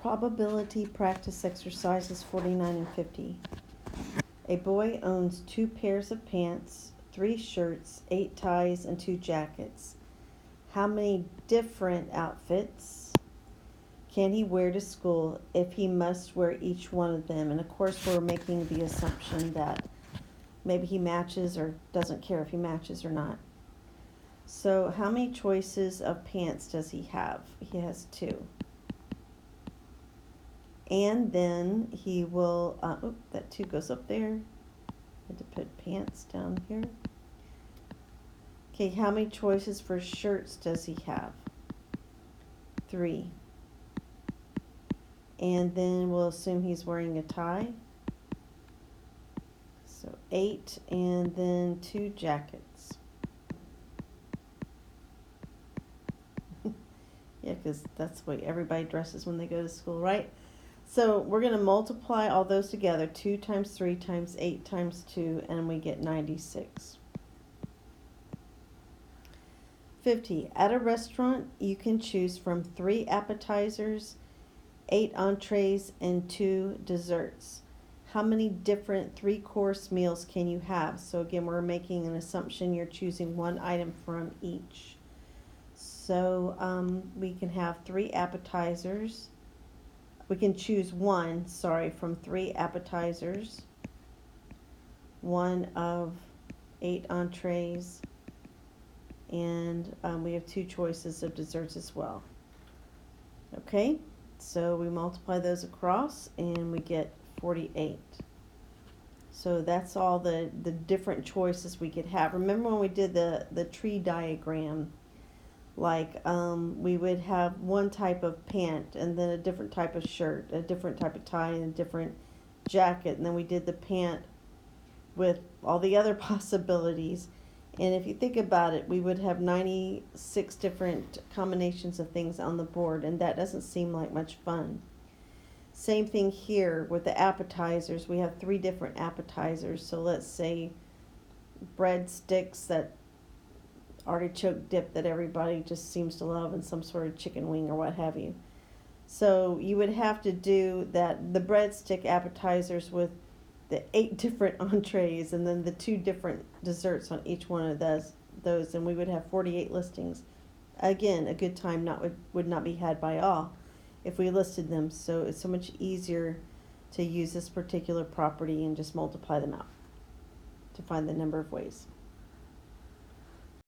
Probability practice exercises 49 and 50. A boy owns 2 pairs of pants, 3 shirts, 8 ties, and 2 jackets. How many different outfits can he wear to school if he must wear each one of them? And of course, we're making the assumption that maybe he matches or doesn't care if he matches or not. So how many choices of pants does he have? He has 2. And then he will, that 2 goes up there. I had to put pants down here. Okay, how many choices for shirts does he have? 3. And then we'll assume he's wearing a tie. So 8, and then 2 jackets. Yeah, because that's the way everybody dresses when they go to school, right? So we're going to multiply all those together. 2 times 3 times 8 times 2, and we get 96. 50. At a restaurant, you can choose from 3 appetizers, 8 entrees, and 2 desserts. How many different 3-course meals can you have? So again, we're making an assumption you're choosing one item from each. So we can have 3 appetizers. We can choose one, from 3 appetizers, 1 of 8 entrees, and we have 2 choices of desserts as well. Okay, so we multiply those across and we get 48. So that's all the different choices we could have. Remember when we did the tree diagram? Like we would have one type of pant and then a different type of shirt, a different type of tie, and a different jacket. And then we did the pant with all the other possibilities. And if you think about it, we would have 96 different combinations of things on the board, and that doesn't seem like much fun. Same thing here with the appetizers. We have 3 different appetizers. So let's say breadsticks, that artichoke dip that everybody just seems to love, and some sort of chicken wing or what have you. So you would have to do that, the breadstick appetizers with the 8 different entrees and then the 2 different desserts on each one of those, and we would have 48 listings. Again, a good time would not be had by all if we listed them. So it's so much easier to use this particular property and just multiply them out to find the number of ways.